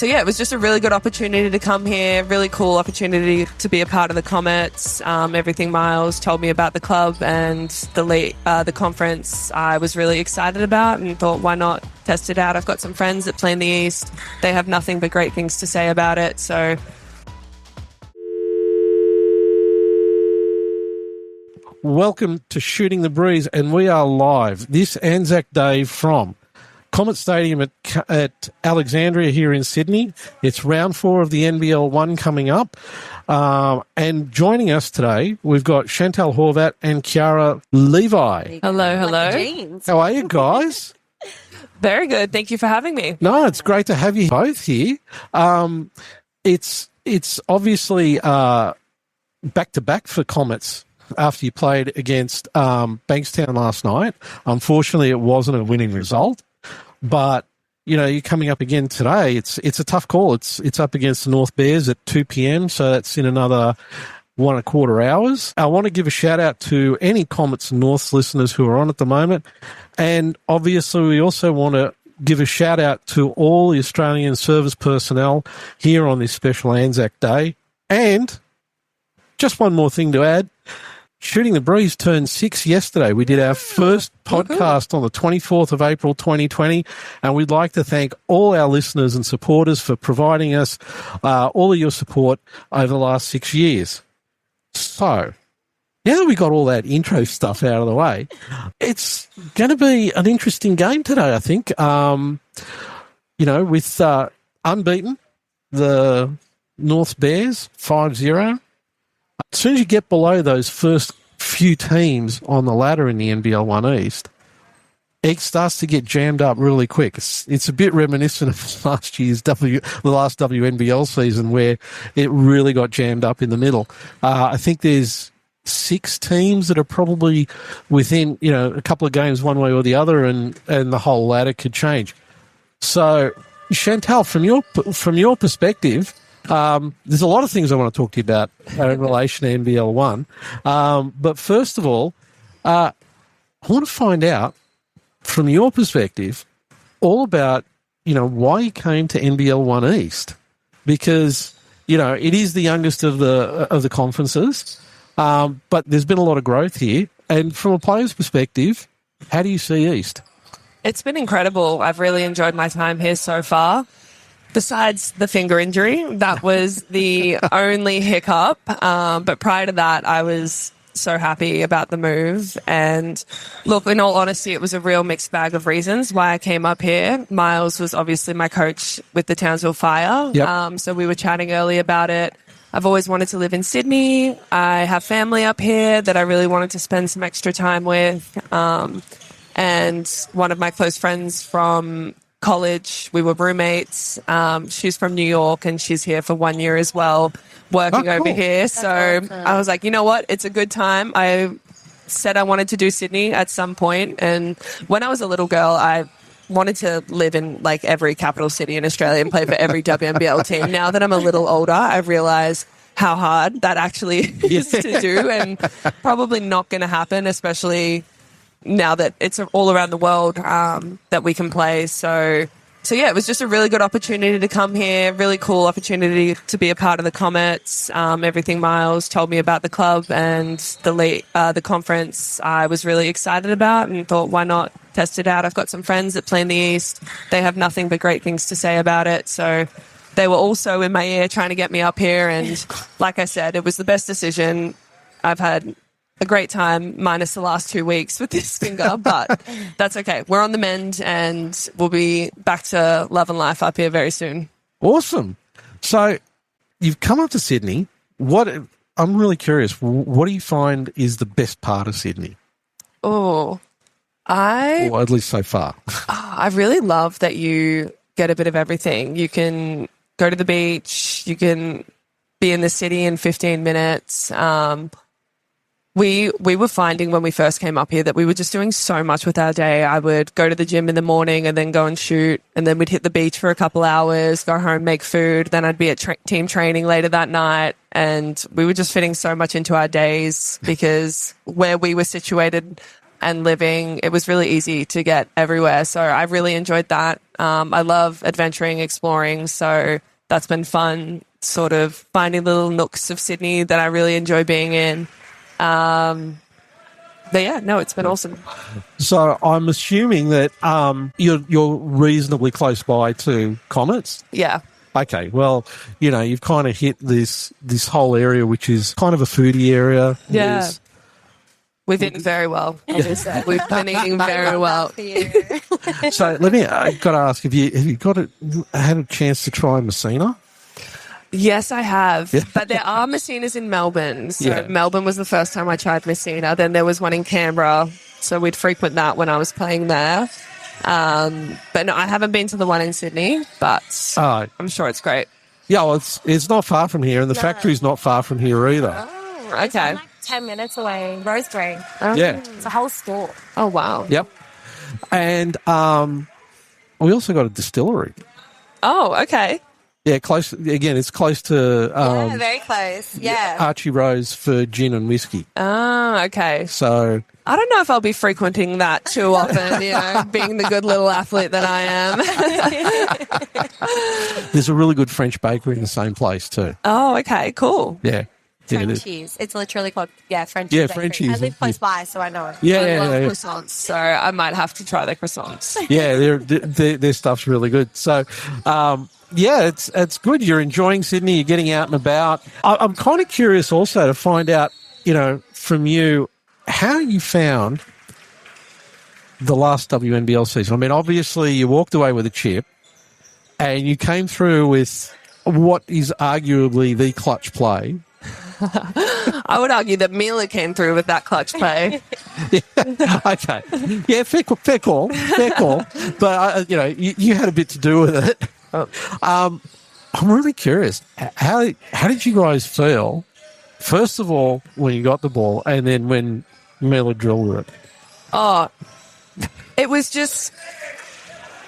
yeah, it was just a really good opportunity to come here, really cool opportunity to be a part of the Comets. Everything Miles told me about the club and the conference I was really excited about and thought, why not test it out? I've got some friends that play in the East. They have nothing but great things to say about it. So welcome to Shooting the Breeze, and we are live this ANZAC day from Comets Stadium at Alexandria here in Sydney. It's round 4 of the NBL1 coming up. And joining us today, we've got Chantel Horvat and Ceara Leavai. hello. Like How are you guys? Very good. Thank you for having me. No, it's great to have you both here. It's obviously back-to-back for Comets after you played against Bankstown last night. Unfortunately, it wasn't a winning result. But, you know, you're coming up again today. It's a tough call. It's up against the North Bears at 2 p.m, so that's in another 1.25 hours. I want to give a shout-out to any Comets Norths listeners who are on at the moment. And obviously, we also want to give a shout-out to all the Australian service personnel here on this special ANZAC Day. And just one more thing to add. Shooting the Breeze turned 6 yesterday. We did our first podcast on the 24th of April 2020, and we'd like to thank all our listeners and supporters for providing us all of your support over the last 6 years. So, now that we got all that intro stuff out of the way, it's going to be an interesting game today, I think. You know, with unbeaten, the Norths Bears, 5-0. As soon as you get below those first few teams on the ladder in the NBL1 East, it starts to get jammed up really quick. It's a bit reminiscent of last year's the last WNBL season where it really got jammed up in the middle. I think there's 6 teams that are probably within, you know, a couple of games one way or the other, and the whole ladder could change. So, Chantel, from your perspective, there's a lot of things I want to talk to you about in relation to NBL1. But first of all, I want to find out from your perspective all about, you know, why you came to NBL1 East, because, you know, it is the youngest of the conferences, but there's been a lot of growth here. And from a player's perspective, how do you see East? It's been incredible. I've really enjoyed my time here so far. Besides the finger injury, that was the only hiccup. But prior to that, I was so happy about the move. And look, in all honesty, it was a real mixed bag of reasons why I came up here. Miles was obviously my coach with the Townsville Fire. Yep. So we were chatting early about it. I've always wanted to live in Sydney. I have family up here that I really wanted to spend some extra time with. And one of my close friends from college, we were roommates. She's from New York and she's here for 1 year as well, working over here. So awesome. I was like, you know what? It's a good time. I said I wanted to do Sydney at some point. And when I was a little girl, I wanted to live in like every capital city in Australia and play for every WNBL team. Now that I'm a little older, I realize how hard that actually is to do and probably not going to happen, especially now that it's all around the world that we can play. So yeah, it was just a really good opportunity to come here, really cool opportunity to be a part of the Comets. Everything Miles told me about the club and the conference I was really excited about and thought, why not test it out? I've got some friends that play in the East. They have nothing but great things to say about it. So they were also in my ear trying to get me up here. And like I said, it was the best decision. I've had a great time, minus the last 2 weeks with this finger, but that's okay. We're on the mend and we'll be back to love and life up here very soon. Awesome. So you've come up to Sydney. I'm really curious, what do you find is the best part of Sydney? Or at least so far. I really love that you get a bit of everything. You can go to the beach, you can be in the city in 15 minutes. We were finding when we first came up here that we were just doing so much with our day. I would go to the gym in the morning and then go and shoot, and then we'd hit the beach for a couple hours, go home, make food. Then I'd be at team training later that night, and we were just fitting so much into our days because where we were situated and living, it was really easy to get everywhere. So I really enjoyed that. I love adventuring, exploring. So that's been fun, sort of finding little nooks of Sydney that I really enjoy being in. But yeah, no, it's been awesome. So I'm assuming that you're reasonably close by to Comets. Yeah. Okay, well, you've kind of hit this whole area, which is kind of a foodie area. Yeah. We've eaten very well. We've been eating very well. So I've got to ask, have you had a chance to try Messina? Yes, I have. Yeah. But there are Messinas in Melbourne. So Melbourne was the first time I tried Messina. Then there was one in Canberra. So we'd frequent that when I was playing there. But no, I haven't been to the one in Sydney, but I'm sure it's great. Yeah, well, it's not far from here, and the factory's not far from here either. Oh, okay. It's like 10 minutes away, Rosebery. Oh. Yeah. It's a whole store. Oh, wow. Yep. And we also got a distillery. Oh, okay. Yeah, close. Again, it's close to very close. Yeah. Archie Rose for gin and whiskey. Oh, okay. So I don't know if I'll be frequenting that too often, being the good little athlete that I am. There's a really good French bakery in the same place too. Oh, okay, cool. Yeah. Frenchies. It's literally called, Frenchies. Yeah, bakery. Frenchies. I live close by, so I know it. I love croissants, so I might have to try the croissants. Yeah, their stuff's really good. So, it's good. You're enjoying Sydney. You're getting out and about. I'm kind of curious also to find out, from you, how you found the last WNBL season. I mean, obviously you walked away with a chip and you came through with what is arguably the clutch play. I would argue that Mila came through with that clutch play. Okay. Yeah, fair call. But, you had a bit to do with it. I'm really curious. How did you guys feel, first of all, when you got the ball and then when Mila drilled it? Oh, it was just...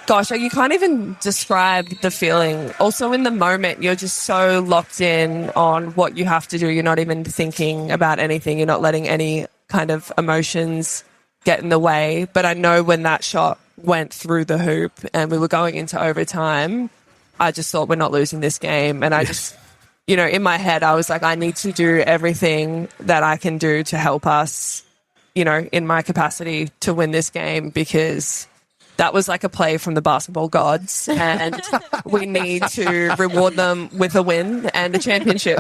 Gosh, you can't even describe the feeling. Also, in the moment, you're just so locked in on what you have to do. You're not even thinking about anything. You're not letting any kind of emotions get in the way. But I know when that shot went through the hoop and we were going into overtime, I just thought, we're not losing this game. And I just, in my head, I was like, I need to do everything that I can do to help us, in my capacity to win this game, because that was like a play from the basketball gods, and we need to reward them with a win and a championship.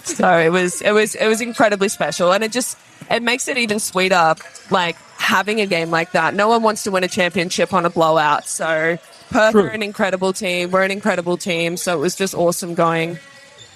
So it was incredibly special, and it makes it even sweeter, like having a game like that. No one wants to win a championship on a blowout. So Perth are an incredible team. We're an incredible team. So it was just awesome going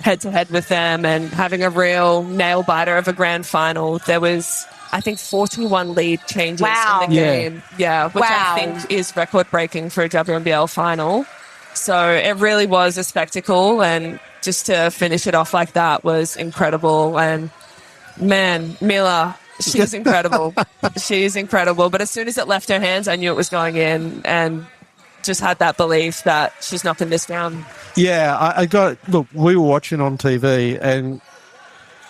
head to head with them and having a real nail biter of a grand final. There was, I think, 41 lead changes in the game. Yeah, which I think is record-breaking for a WNBL final. So it really was a spectacle, and just to finish it off like that was incredible. And, man, Mila, she's incredible. She's incredible. But as soon as it left her hands, I knew it was going in, and just had that belief that she's knocking this down. Yeah, look, we were watching on TV, and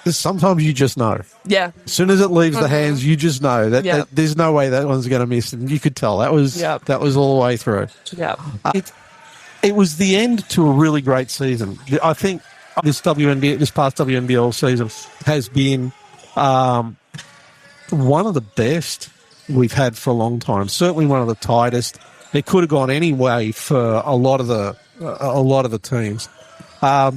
sometimes you just know. Yeah. As soon as it leaves the hands, you just know that there's no way that one's going to miss. And you could tell that was all the way through. Yeah. It was the end to a really great season. I think this past WNBL season has been one of the best we've had for a long time. Certainly one of the tightest. It could have gone any way for a lot of the teams. How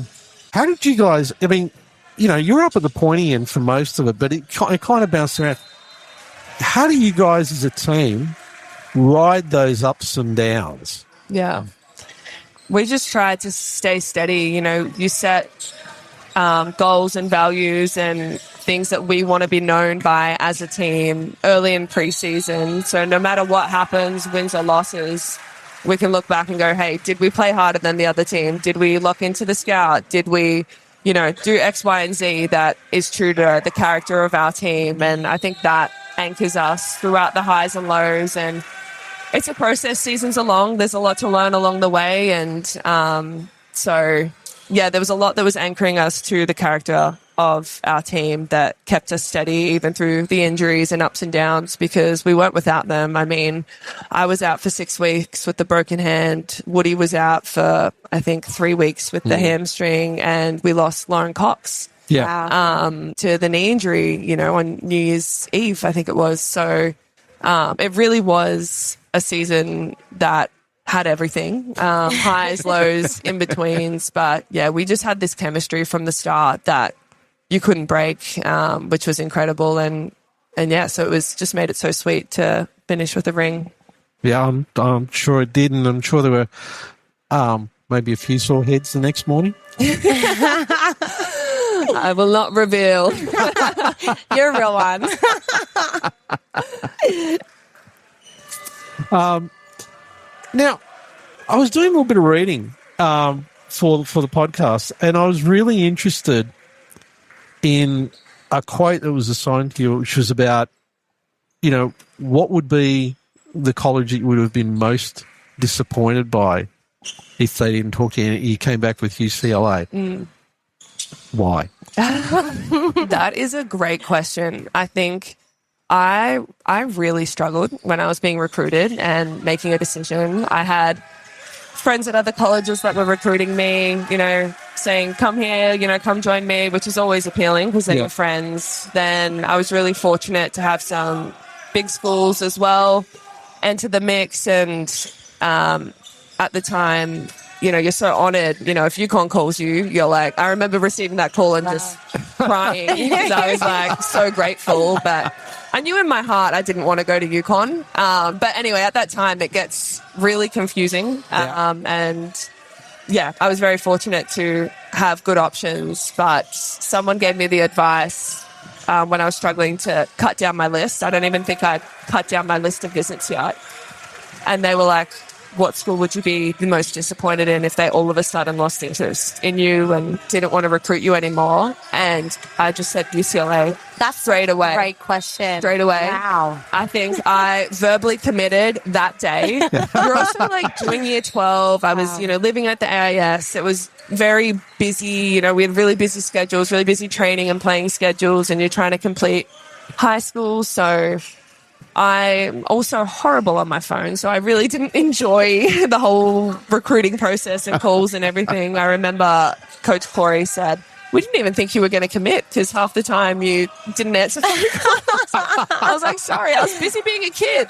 did you guys? I mean, you're up at the pointy end for most of it, but it kind of bounced around. How do you guys as a team ride those ups and downs? Yeah. We just tried to stay steady. You set goals and values and things that we want to be known by as a team early in preseason. So no matter what happens, wins or losses, we can look back and go, hey, did we play harder than the other team? Did we lock into the scout? Did we do X, Y, and Z that is true to the character of our team? And I think that anchors us throughout the highs and lows. And it's a process. Seasons are long. There's a lot to learn along the way. And there was a lot that was anchoring us to the character of our team that kept us steady even through the injuries and ups and downs, because we weren't without them. I mean, I was out for 6 weeks with the broken hand. Woody was out for, I think, 3 weeks with the hamstring, and we lost Lauren Cox to the knee injury, on New Year's Eve, I think it was. So it really was a season that had everything, highs, lows, in-betweens. But, yeah, we just had this chemistry from the start that you couldn't break, which was incredible. And yeah, so it was just made it so sweet to finish with a ring. Yeah, I'm sure it did, and I'm sure there were maybe a few sore heads the next morning. I will not reveal. You're a real one. Now, I was doing a little bit of reading for the podcast, and I was really interested in a quote that was assigned to you, which was about, what would be the college that you would have been most disappointed by if they didn't talk to you and you came back with UCLA? Why? That is a great question. I think I really struggled when I was being recruited and making a decision. I had friends at other colleges that were recruiting me, saying, come here, come join me, which is always appealing because they're your friends. Then I was really fortunate to have some big schools as well enter the mix. And at the time, you're so honored. If UConn calls you, you're like, I remember receiving that call and just crying because I was like so grateful. But I knew in my heart I didn't want to go to UConn. But anyway, at that time, it gets really confusing. And yeah, I was very fortunate to have good options. But someone gave me the advice when I was struggling to cut down my list. I don't even think I'd cut down my list of visits yet. And they were like, what school would you be the most disappointed in if they all of a sudden lost interest in you and didn't want to recruit you anymore? And I just said UCLA. That's straight away. Great question. Straight away. Wow. I think I verbally committed that day. We're also doing year 12. I was, living at the AIS. It was very busy. We had really busy schedules, really busy training and playing schedules, and you're trying to complete high school. So I'm also horrible on my phone, so I really didn't enjoy the whole recruiting process and calls and everything. I remember Coach Corey said, we didn't even think you were going to commit because half the time you didn't answer phone calls. I was like, sorry, I was busy being a kid,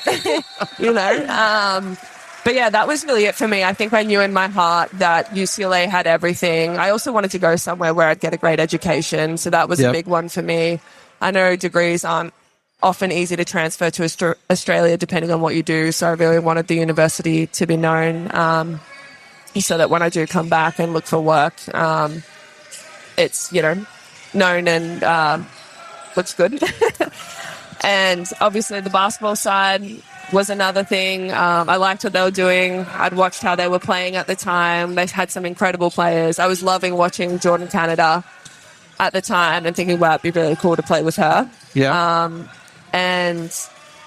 But yeah, that was really it for me. I think I knew in my heart that UCLA had everything. I also wanted to go somewhere where I'd get a great education, so that was a big one for me. I know degrees aren't often easy to transfer to Australia depending on what you do. So I really wanted the university to be known so that when I do come back and look for work, it's, known and looks good. And obviously the basketball side was another thing. I liked what they were doing. I'd watched how they were playing at the time. They had some incredible players. I was loving watching Jordan Canada at the time and thinking, wow, it'd be really cool to play with her. Yeah. And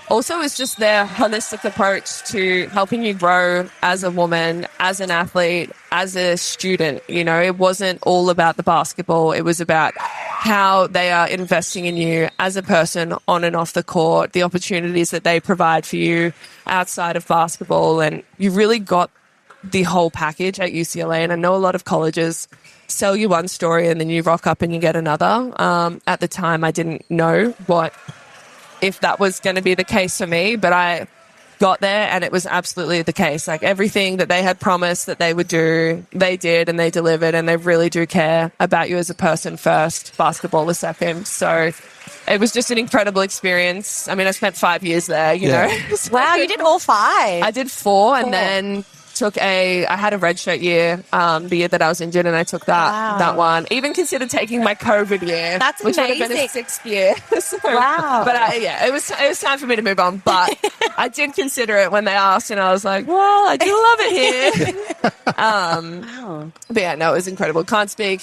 also it's just their holistic approach to helping you grow as a woman, as an athlete, as a student. It wasn't all about the basketball. It was about how they are investing in you as a person on and off the court, the opportunities that they provide for you outside of basketball. And you really got the whole package at UCLA. And I know a lot of colleges sell you one story and then you rock up and you get another. At the time, I didn't know if that was going to be the case for me, but I got there and it was absolutely the case. Everything that they had promised that they would do, they did and they delivered, and they really do care about you as a person first, basketball a second. So it was just an incredible experience. I mean, I spent 5 years there, know. Wow, you did all 5. I did 4 and then I had a redshirt year, the year that I was injured, and I took that one. Even considered taking my COVID year, which would have been a 6th year. So, wow. But it was time for me to move on. But I did consider it when they asked, and I was like, well, I do love it here. Wow. But yeah, no, it was incredible. Can't speak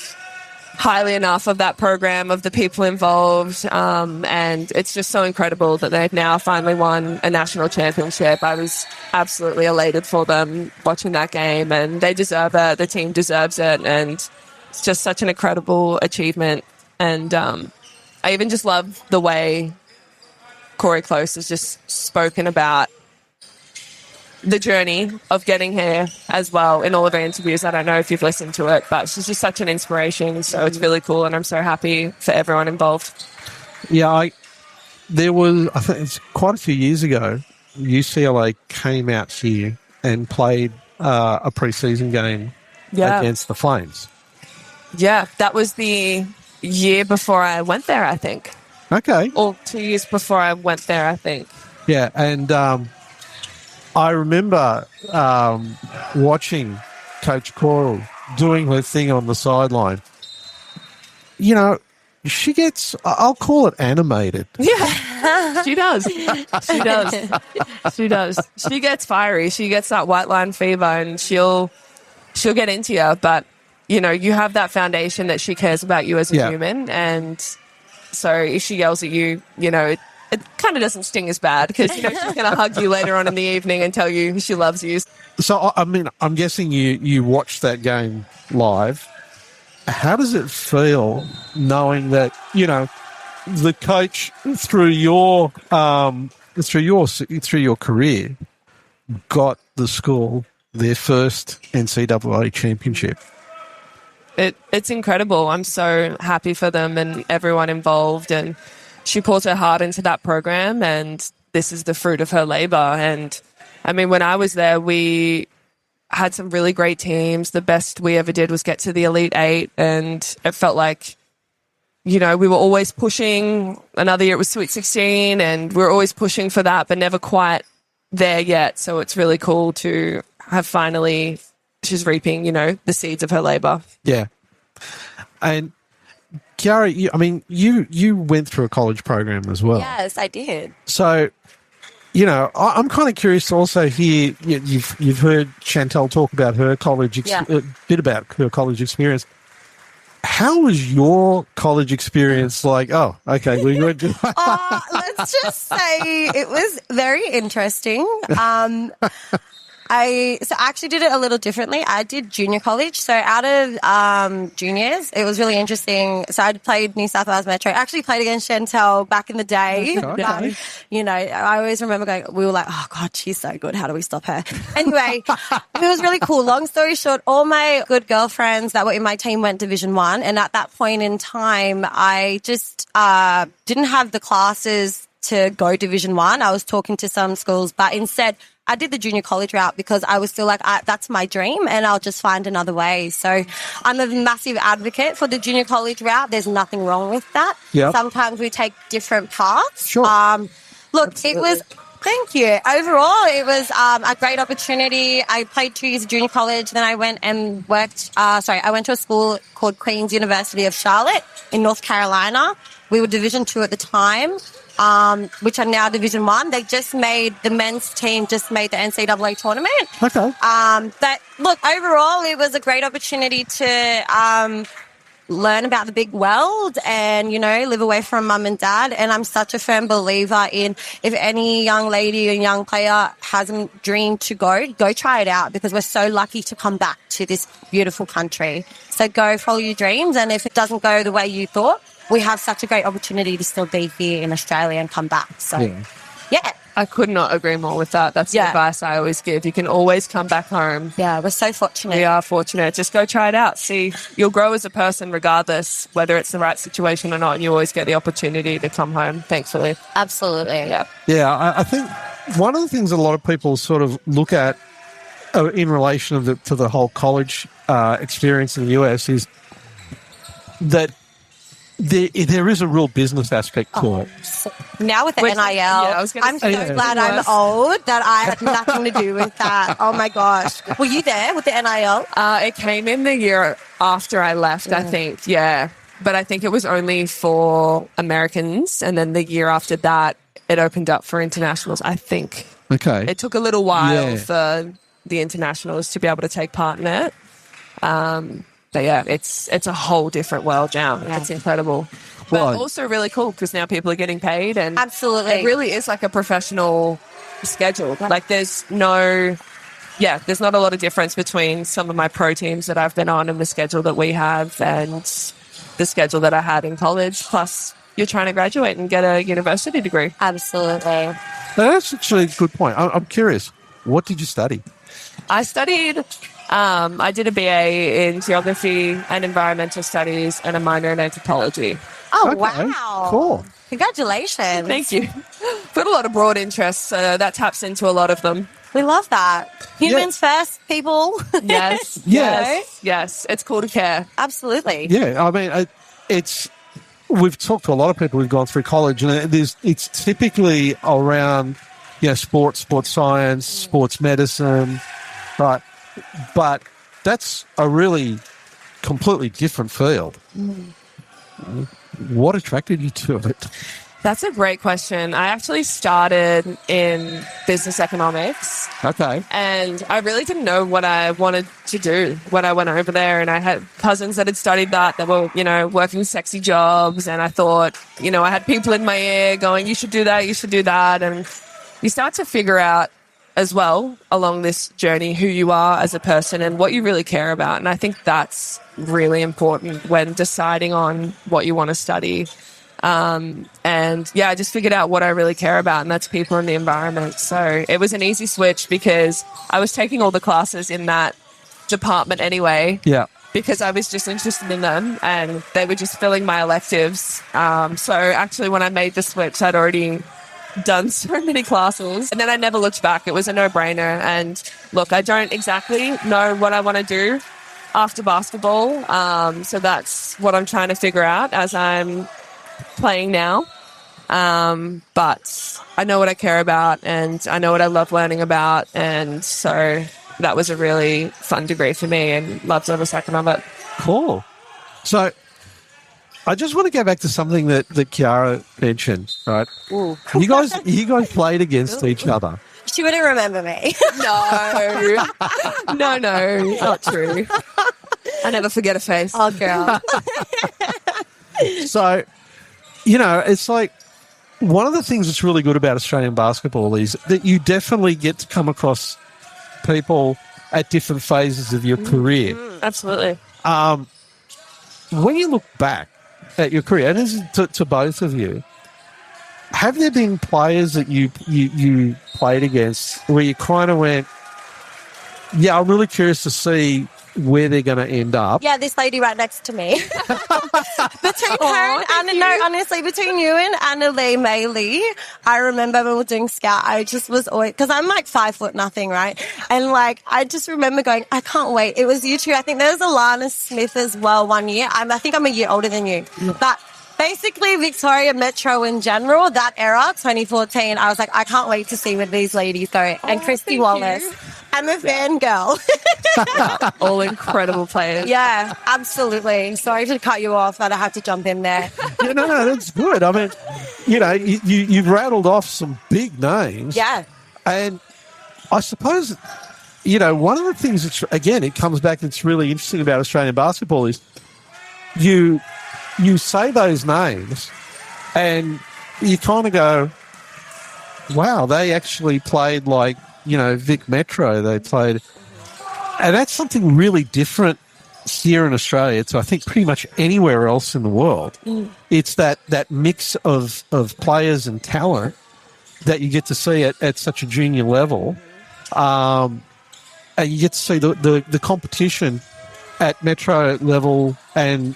highly enough of that program, of the people involved, and it's just so incredible that they've now finally won a national championship. I was absolutely elated for them watching that game, and they deserve it. The team deserves it, and it's just such an incredible achievement. And I even just love the way Corey Close has just spoken about the journey of getting here as well in all of her interviews. I don't know if you've listened to it, but she's just such an inspiration. So it's really cool, and I'm so happy for everyone involved. Yeah, I think it's quite a few years ago, UCLA came out here and played a preseason game against the Flames. Yeah, that was the year before I went there, I think. Okay. Or 2 years before I went there, I think. Yeah, and I remember watching Coach Coral doing her thing on the sideline. You know, she gets, I'll call it animated. Yeah, she does. She does. She does. She gets fiery. She gets that white line fever, and she'll get into you. But, you know, you have that foundation that she cares about you as a human. And so if she yells at you, you know, it kind of doesn't sting as bad, because, you know, she's going to hug you later on in the evening and tell you she loves you. So, I mean, I'm guessing you watched that game live. How does it feel knowing that, you know, the coach through your career got the school their first NCAA championship? It's incredible. I'm so happy for them and everyone involved, and she pours her heart into that program, and this is the fruit of her labor. And I mean, when I was there, we had some really great teams. The best we ever did was get to the Elite Eight, and it felt like, you know, we were always pushing. Another year it was Sweet 16, and we were always pushing for that, but never quite there yet. So it's really cool to have finally, she's reaping, you know, the seeds of her labor. Yeah. And Ceara, you went through a college program as well. Yes, I did. So, you know, I'm kind of curious to also hear, you've heard Chantel talk about her college, a bit about her college experience. How was your college experience like? Oh, okay. Let's just say it was very interesting. I actually did it a little differently. I did junior college. So out of juniors, it was really interesting. So I played New South Wales Metro. I actually played against Chantel back in the day. Okay. You know, I always remember we were like, oh, God, she's so good. How do we stop her? Anyway, it was really cool. Long story short, all my good girlfriends that were in my team went Division 1. And at that point in time, I just didn't have the classes to go Division 1. I was talking to some schools, but instead I did the junior college route because I was still like, that's my dream, and I'll just find another way. So I'm a massive advocate for the junior college route. There's nothing wrong with that. Yep. Sometimes we take different paths. Sure. Look, Absolutely. It was... Thank you. Overall, it was a great opportunity. I played 2 years of junior college. Then I went and worked... I went to a school called Queen's University of Charlotte in North Carolina. We were Division 2 at the time, which are now Division 1. They just made... The men's team just made the NCAA tournament. Okay. But, look, overall, it was a great opportunity to... learn about the big world and, you know, live away from mum and dad. And I'm such a firm believer in, if any young lady or young player has a dream to go try it out, because we're so lucky to come back to this beautiful country. So go follow your dreams. And if it doesn't go the way you thought, we have such a great opportunity to still be here in Australia and come back. So, yeah. I could not agree more with that. That's the advice I always give. You can always come back home. Yeah, we're so fortunate. We are fortunate. Just go try it out. See, you'll grow as a person regardless whether it's the right situation or not. And you always get the opportunity to come home, thankfully. Absolutely. Yeah. Yeah, I think one of the things a lot of people sort of look at in relation to the whole college experience in the US is that there is a real business aspect to it. Now with the NIL, I'm so glad I'm old that I had nothing to do with that. Oh, my gosh. Were you there with the NIL? It came in the year after I left, I think. Yeah. But I think it was only for Americans. And then the year after that, it opened up for internationals, I think. Okay. It took a little while for the internationals to be able to take part in it. But yeah, it's a whole different world now. Yeah. It's incredible. But also really cool because now people are getting paid, and absolutely, it really is like a professional schedule. Like there's not a lot of difference between some of my pro teams that I've been on and the schedule that we have. And the schedule that I had in college. Plus, you're trying to graduate and get a university degree. Absolutely. That's actually a good point. I'm curious. What did you study? I studied, I did a BA in geography and environmental studies and a minor in anthropology. Oh, Okay, wow. cool. Congratulations. Thank you. Got a lot of broad interests, so that taps into a lot of them. We love that. Humans first, people. Yes. Yes. Yes. It's cool to care. Absolutely. Yeah, I mean, we've talked to a lot of people who've gone through college, and it's typically around, sports science, sports medicine, right? But that's a really completely different field. What attracted you to it? That's a great question. I actually started in business economics. Okay. And I really didn't know what I wanted to do when I went over there. And I had cousins that had studied that were, working sexy jobs. And I thought, I had people in my ear going, you should do that, you should do that. And you start to figure out as well along this journey who you are as a person and what you really care about. And I think that's really important when deciding on what you want to study. I just figured out what I really care about, and that's people and the environment. So it was an easy switch because I was taking all the classes in that department anyway. Yeah. Because I was just interested in them and they were just filling my electives. So actually when I made the switch, I'd already done so many classes and then I never looked back. It was a no-brainer. And look, I don't exactly know what I want to do after basketball. So that's what I'm trying to figure out as I'm playing now. But I know what I care about and I know what I love learning about. And so that was a really fun degree for me and loved every second of it. Cool. So I just want to go back to something that Ceara mentioned, right? Ooh. You guys played against each other. She wouldn't remember me. No, not true. I never forget a face. Oh, girl. So, it's like one of the things that's really good about Australian basketball is that you definitely get to come across people at different phases of your career. Absolutely. When you look back at your career, and this is to both of you, have there been players that you played against where you kind of went, yeah, I'm really curious to see where they're going to end up? Yeah, this lady right next to me. Between her and honestly, between you and Annalee Maylee, I remember when we were doing scout, I just was always, because I'm like 5 foot nothing, right? And I just remember going, I can't wait. It was you two. I think there was Alana Smith as well one year. I think I'm a year older than you. But basically, Victoria Metro in general, that era, 2014, I was like, I can't wait to see where these ladies go. And Christy Wallace. I'm a fangirl. All incredible players. Yeah, absolutely. Sorry to cut you off, but I had to jump in there. Yeah, no, that's good. I mean, you've rattled off some big names. Yeah. And I suppose, one of the things that's, again, it comes back that's really interesting about Australian basketball is you say those names and you kind of go, wow, they actually played like, Vic Metro, they played. And that's something really different here in Australia to, I think, pretty much anywhere else in the world. It's that mix of players and talent that you get to see at such a junior level. And you get to see the competition at Metro level and,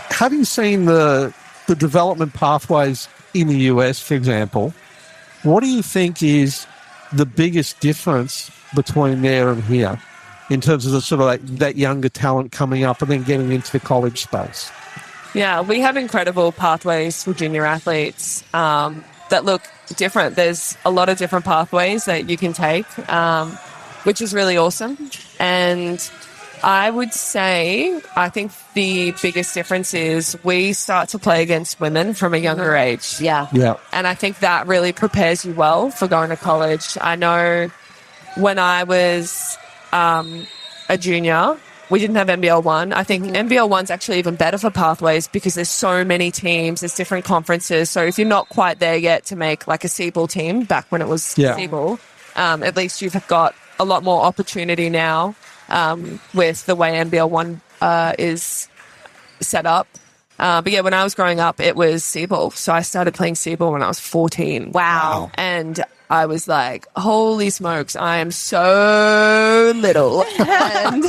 having seen the development pathways in the US, for example, what do you think is the biggest difference between there and here in terms of the sort of like that younger talent coming up and then getting into the college space? Yeah, we have incredible pathways for junior athletes that look different. There's a lot of different pathways that you can take, which is really awesome. And I would say, I think the biggest difference is we start to play against women from a younger age. Yeah. Yeah. And I think that really prepares you well for going to college. I know when I was a junior, we didn't have NBL1. I think NBL1's actually even better for pathways because there's so many teams, there's different conferences. So if you're not quite there yet to make like a C-ball team, back when it was C-ball, at least you've got a lot more opportunity now with the way NBL1 is set up. But yeah, when I was growing up, it was C-ball. So I started playing C-ball when I was 14. Wow. And I was like, holy smokes, I am so little. And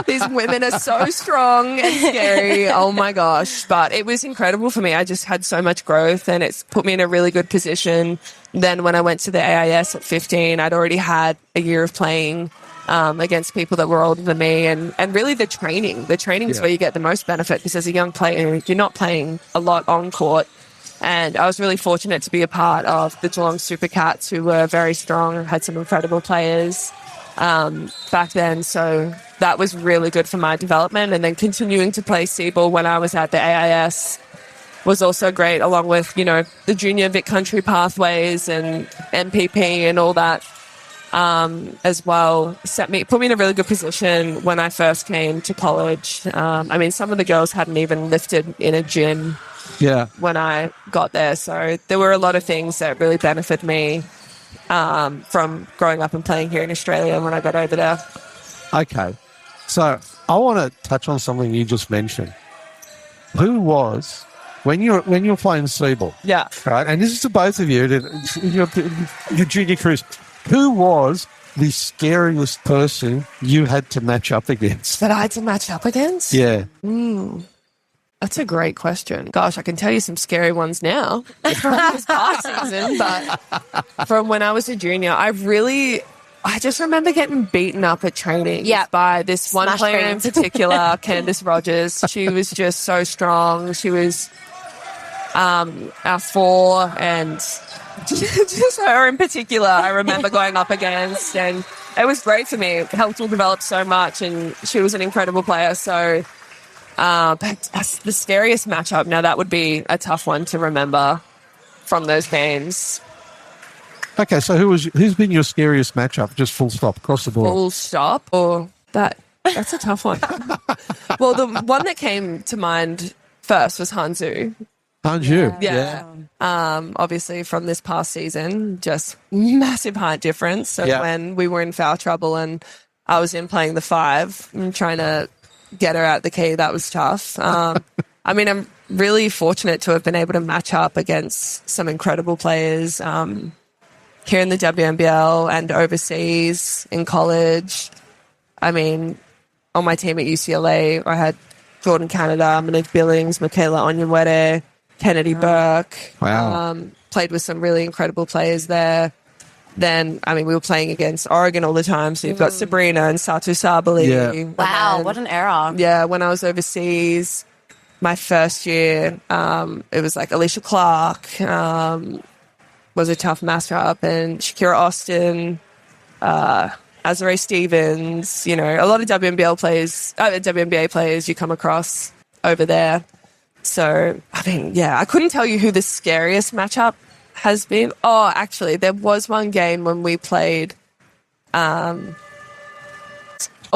these women are so strong and scary. Oh my gosh. But it was incredible for me. I just had so much growth and it's put me in a really good position. Then when I went to the AIS at 15, I'd already had a year of playing against people that were older than me, and really the training is where you get the most benefit, because as a young player you're not playing a lot on court, and I was really fortunate to be a part of the Geelong Supercats, who were very strong and had some incredible players back then, so that was really good for my development. And then continuing to play C-ball when I was at the AIS was also great, along with, you know, the junior Vic Country pathways and MPP and all that. As well, put me in a really good position when I first came to college. I mean, some of the girls hadn't even lifted in a gym when I got there. So there were a lot of things that really benefited me from growing up and playing here in Australia when I got over there. Okay. So I want to touch on something you just mentioned. Who was, when you're playing C-ball, right, and this is to both of you, your junior careers, who was the scariest person you had to match up against? That I had to match up against? Yeah. That's a great question. Gosh, I can tell you some scary ones now from this past season, but from when I was a junior, I just remember getting beaten up at training by this one player in particular, Candace Rogers. She was just so strong. She was our 4, and just her in particular, I remember going up against, and it was great for me. It helped me develop so much, and she was an incredible player. So that's the scariest matchup. Now, that would be a tough one to remember from those games. Okay, so who's been your scariest matchup? Just full stop, across the board. Full stop? Or that's a tough one. Well, the one that came to mind first was Hanzu. Hanju? Yeah. Obviously from this past season, just massive height difference. So when we were in foul trouble and I was in playing the 5 and trying to get her out the key, that was tough. I mean, I'm really fortunate to have been able to match up against some incredible players here in the WNBL and overseas in college. I mean, on my team at UCLA, I had Jordan Canada, Monique Billings, Michaela Onyenwere, Kennedy Burke. Wow. Played with some really incredible players there. Then, I mean, we were playing against Oregon all the time. So you've got Sabrina and Satu Sabali. Yeah. Wow, what an era. Yeah, when I was overseas, my first year, it was like Alicia Clark was a tough matchup, and Shakira Austin, Azare Stevens, you know, a lot of WNBA players you come across over there. So, I mean, yeah, I couldn't tell you who the scariest matchup has been. Oh, actually, there was one game when we played, all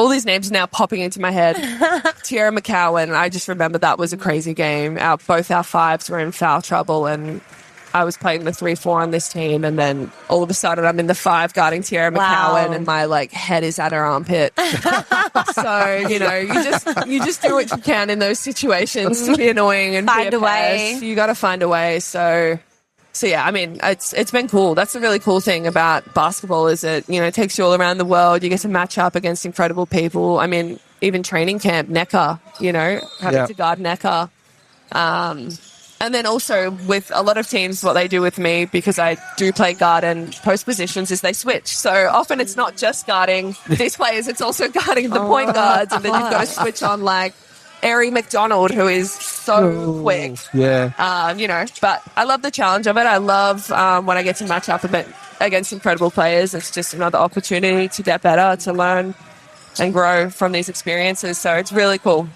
these names are now popping into my head. Tiara McCowan, I just remember that was a crazy game. Both our 5s were in foul trouble, and I was playing the 3-4 on this team, and then all of a sudden I'm in the 5 guarding Tiara McCowan, and my head is at her armpit. So, you know, you just do what you can in those situations to be annoying and find a way. You got to find a way. So yeah, I mean, it's been cool. That's the really cool thing about basketball, is it, you know, it takes you all around the world. You get to match up against incredible people. I mean, even training camp, Necker, you know, having to guard Necker. And then also with a lot of teams, what they do with me, because I do play guard and post positions, is they switch. So often it's not just guarding these players, it's also guarding the point guards. And then you've got to switch on Arie McDonald, who is so quick. Yeah. You know, but I love the challenge of it. I love when I get to match up a bit against incredible players. It's just another opportunity to get better, to learn and grow from these experiences. So it's really cool.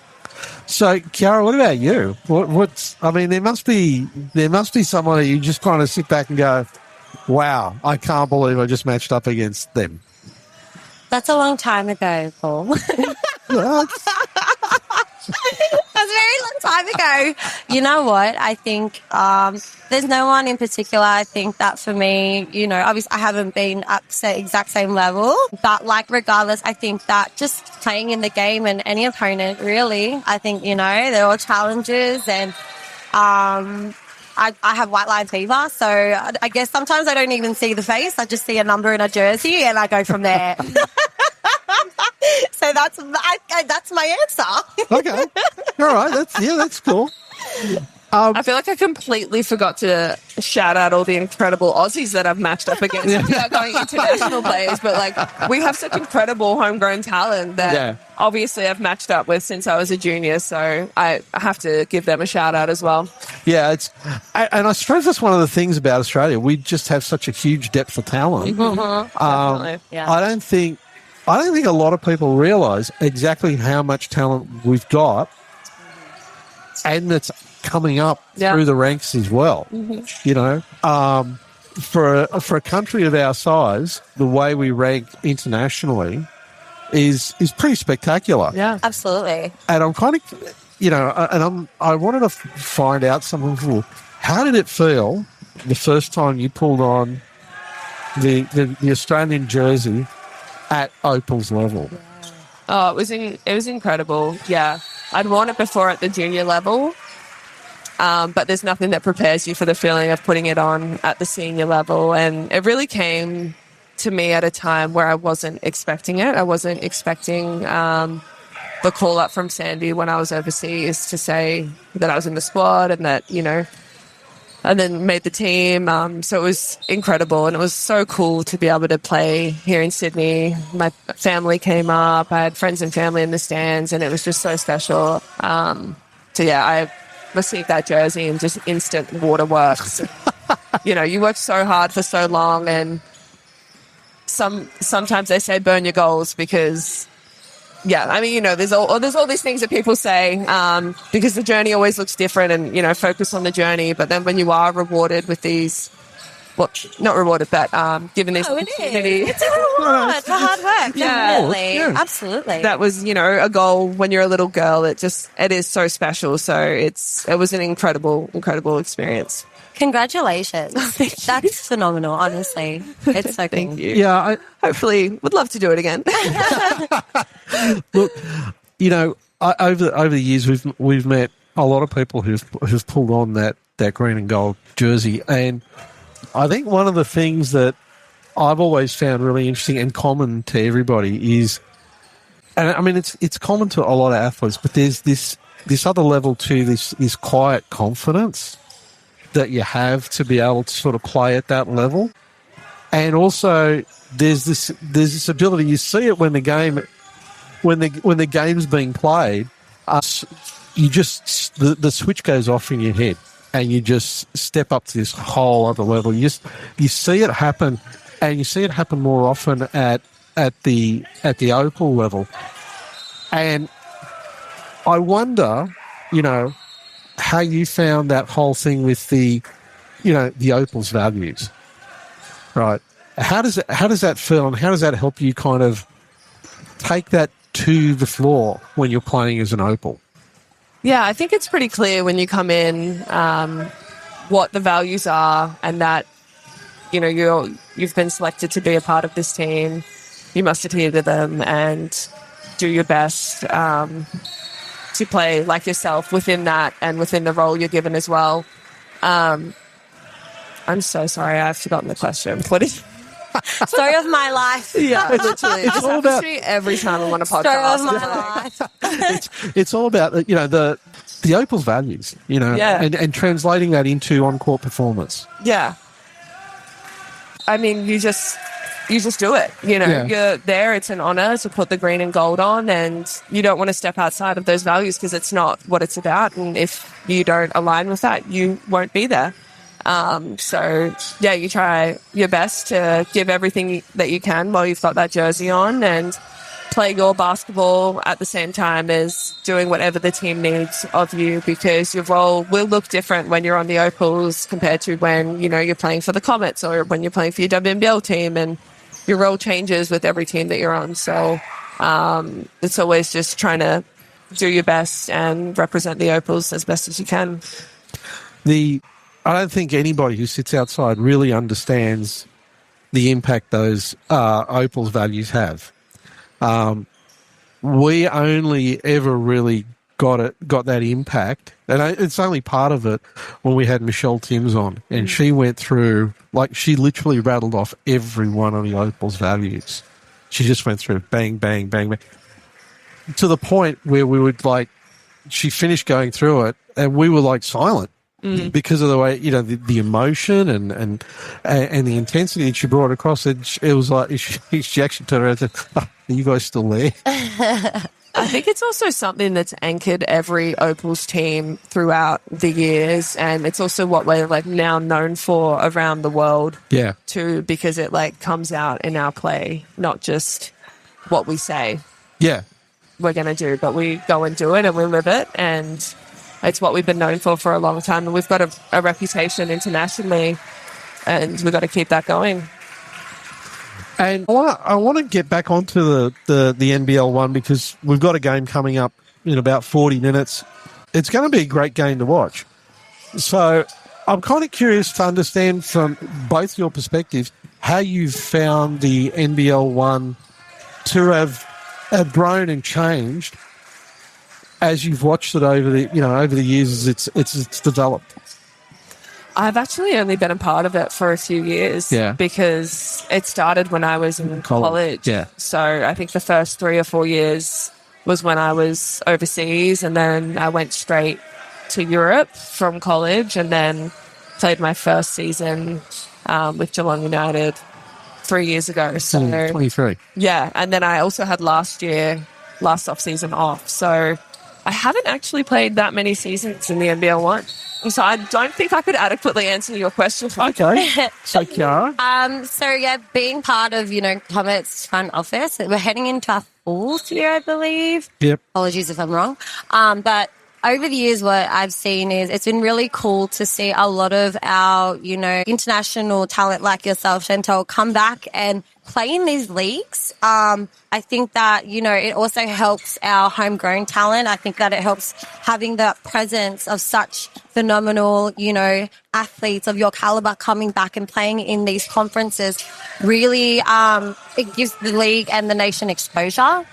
So, Ceara, what about you? I mean, there must be someone that you just kind of sit back and go, wow, I can't believe I just matched up against them. That's a long time ago, Paul. That's very long time ago. You know what? I think there's no one in particular. I think that for me, you know, obviously I haven't been at the exact same level, but like regardless, I think that just playing in the game and any opponent really, I think, you know, they're all challenges and I have white line fever, so I guess sometimes I don't even see the face. I just see a number in a jersey and I go from there. So that's my answer. Okay. All right. That's cool. I feel like I completely forgot to shout out all the incredible Aussies that I've matched up against without going international players. But like, we have such incredible homegrown talent that obviously I've matched up with since I was a junior. So I have to give them a shout out as well. Yeah, and I suppose that's one of the things about Australia. We just have such a huge depth of talent. Definitely. Yeah. I don't think a lot of people realise exactly how much talent we've got, and that's coming up through the ranks as well. You know, for a country of our size, the way we rank internationally is pretty spectacular. Yeah, Absolutely. And I'm kind of, you know, I wanted to find out something. How did it feel the first time you pulled on the Australian jersey at Opal's level? Oh, it was incredible. Yeah, I'd worn it before at the junior level. But there's nothing that prepares you for the feeling of putting it on at the senior level. And it really came to me at a time where I wasn't expecting it. I wasn't expecting the call up from Sandy when I was overseas to say that I was in the squad and that, you know, and then made the team. So it was incredible. And it was so cool to be able to play here in Sydney. My family came up. I had friends and family in the stands, and it was just so special. So yeah, I received that jersey and just instant waterworks. You know, you work so hard for so long, and sometimes they say burn your goals because, yeah, I mean, you know, there's all these things that people say because the journey always looks different, and, you know, focus on the journey. But then when you are rewarded with these, well, not rewarded, but given this opportunity. It's a reward for hard work. Definitely. Yeah. Absolutely. That was, you know, a goal when you're a little girl. It is so special. So it was an incredible experience. Congratulations. That's phenomenal, honestly. It's so cool. Thank you. Yeah, Hopefully would love to do it again. look, you know, over the years we've met a lot of people who've pulled on that green and gold jersey, and I think one of the things that I've always found really interesting and common to everybody is, and I mean it's common to a lot of athletes, but there's this other level to this quiet confidence that you have to be able to sort of play at that level, and also there's this ability. You see it when the game's being played. You just the switch goes off in your head, and you just step up to this whole other level. You see it happen, and you see it happen more often at the Opal level. And I wonder, you know, how you found that whole thing with the Opal's values, right? How does that feel, and how does that help you kind of take that to the floor when you're playing as an Opal? Yeah, I think it's pretty clear when you come in what the values are, and that, you know, you've been selected to be a part of this team. You must adhere to them and do your best to play like yourself within that and within the role you're given as well. I'm so sorry, I've forgotten the question. What is? Story of my life. Yeah, literally. It's all about me every time I'm on a podcast. Story of my life. It's all about, you know, the Opal's values, you know, and translating that into on-court performance. Yeah. I mean, you just do it. You know, you're there. It's an honor to put the green and gold on, and you don't want to step outside of those values because it's not what it's about. And if you don't align with that, you won't be there. So yeah, you try your best to give everything that you can while you've got that jersey on, and play your basketball at the same time as doing whatever the team needs of you, because your role will look different when you're on the Opals compared to when, you know, you're playing for the Comets or when you're playing for your WNBL team, and your role changes with every team that you're on. So it's always just trying to do your best and represent the Opals as best as you can. I don't think anybody who sits outside really understands the impact those Opals values have. We only ever really got that impact, and it's only part of it when we had Michelle Timms on, and she went through, like, she literally rattled off every one of the Opals values. She just went through bang, bang, bang, bang, to the point where we would, like, she finished going through it, and we were, like, silent. Because of the way, the emotion and the intensity that she brought across, it was like she actually turned around and said, "Are you guys still there?" I think it's also something that's anchored every Opals team throughout the years, and it's also what we're, like, now known for around the world. Yeah, too, because it, like, comes out in our play, not just what we say. Yeah, we're going to do, but we go and do it and we live it, and it's what we've been known for a long time, and we've got a reputation internationally, and we've got to keep that going. And I want to get back onto the NBL1, because we've got a game coming up in about 40 minutes. It's going to be a great game to watch. So I'm kind of curious to understand from both your perspectives how you've found the NBL1 to have grown and changed as you've watched it over the years as it's developed. I've actually only been a part of it for a few years, because it started when I was in college. Yeah. So I think the first 3 or 4 years was when I was overseas, and then I went straight to Europe from college, and then played my first season with Geelong United 3 years ago. So 23. Yeah, and then I also had last off-season off. So I haven't actually played that many seasons in the NBL1. So I don't think I could adequately answer your question. Okay. So, Ceara? Being part of, Comets front office, we're heading into our 4th year, I believe. Yep. Apologies if I'm wrong. But over the years, what I've seen is it's been really cool to see a lot of our, international talent like yourself, Chantel, come back and play in these leagues. I think that, it also helps our homegrown talent. I think that it helps having the presence of such phenomenal, athletes of your caliber coming back and playing in these conferences. Really, it gives the league and the nation exposure.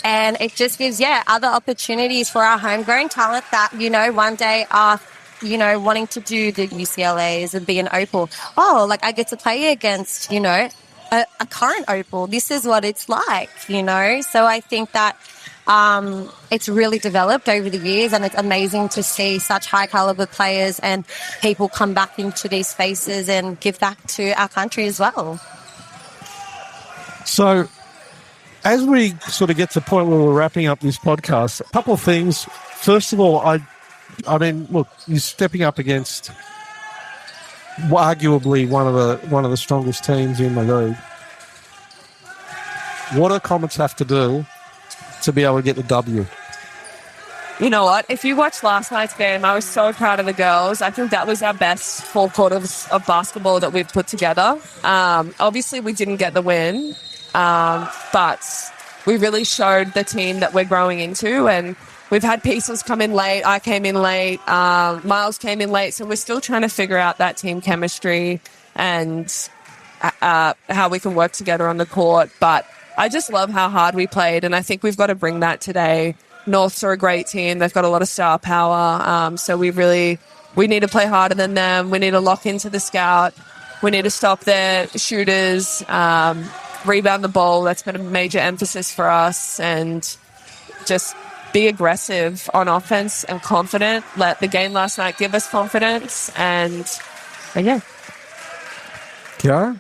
And it just gives, other opportunities for our homegrown talent that, one day are, wanting to do the UCLAs and be an Opal. Oh, like I get to play against, a current Opal. This is what it's like, So I think that it's really developed over the years, and it's amazing to see such high caliber players and people come back into these spaces and give back to our country as well. So, as we sort of get to the point where we're wrapping up this podcast, a couple of things. First of all, I mean, look, you're stepping up against arguably one of the strongest teams in the league. What do Comets have to do to be able to get the W? You know what? If you watched last night's game, I was so proud of the girls. I think that was our best 4 quarters of basketball that we've put together. Obviously, we didn't get the win, but we really showed the team that we're growing into, and we've had pieces come in late. I came in late. Miles came in late. So we're still trying to figure out that team chemistry and how we can work together on the court. But I just love how hard we played, and I think we've got to bring that today. Norths are a great team. They've got a lot of star power. So we need to play harder than them. We need to lock into the scout. We need to stop their shooters, rebound the ball. That's been a major emphasis for us, and just be aggressive on offense and confident. Let the game last night give us confidence, and yeah. Ceara?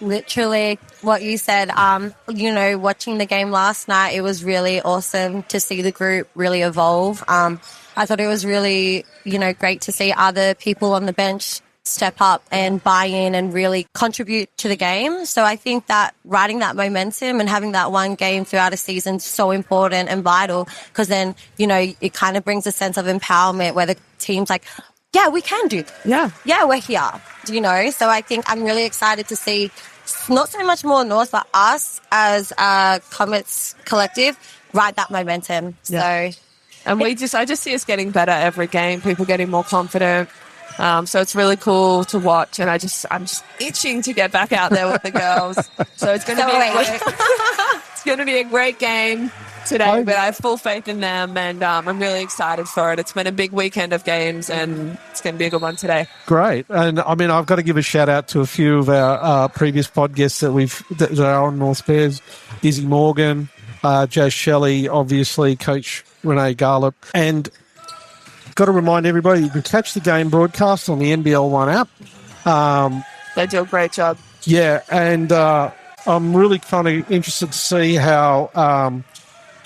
Literally what you said, watching the game last night, it was really awesome to see the group really evolve. I thought it was really, great to see other people on the bench step up and buy in and really contribute to the game. So I think that riding that momentum and having that one game throughout a season is so important and vital, because then, it kind of brings a sense of empowerment where the team's like, yeah, we can do this. Yeah, we're here, So I think I'm really excited to see not so much more North, but us as a Comets collective ride that momentum. Yeah. So And I just see us getting better every game, people getting more confident. So it's really cool to watch, and I'm just itching to get back out there with the girls. So it's going to be a great game today, but I have full faith in them, and I'm really excited for it. It's been a big weekend of games, and it's going to be a good one today. Great. And I mean, I've got to give a shout out to a few of our previous pod guests that are on Norths Bears. Izzy Morgan, Jazz Shelley, obviously, Coach Renee Garlip. And got to remind everybody, you can catch the game broadcast on the NBL1 app. They do a great job. Yeah, and I'm really kind of interested to see how,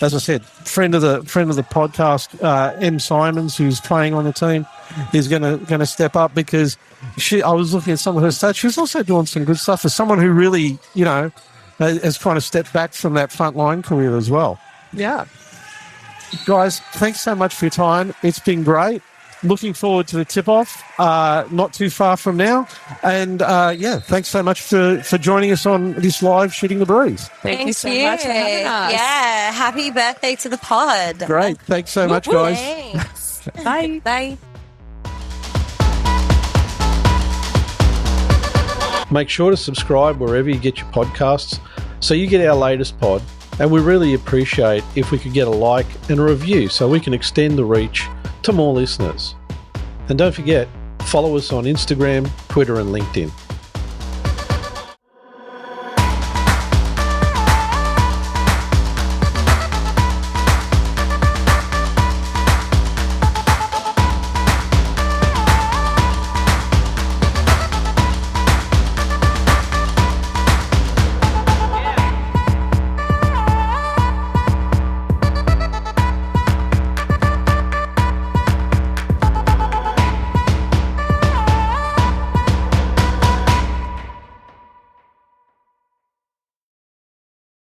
as I said, friend of the podcast, M. Simons, who's playing on the team, is going to step up, because I was looking at some of her stats. She was also doing some good stuff for someone who really, has kind of stepped back from that frontline career as well. Yeah. Guys, thanks so much for your time. It's been great. Looking forward to the tip-off, not too far from now. And, thanks so much for joining us on this live Shooting the Breeze. Thank you so much for having us. Yeah, happy birthday to the pod. Great. Thanks so much, guys. Thanks. Bye. Bye. Make sure to subscribe wherever you get your podcasts so you get our latest pod. And we really appreciate if we could get a like and a review so we can extend the reach to more listeners. And don't forget, follow us on Instagram, Twitter and LinkedIn.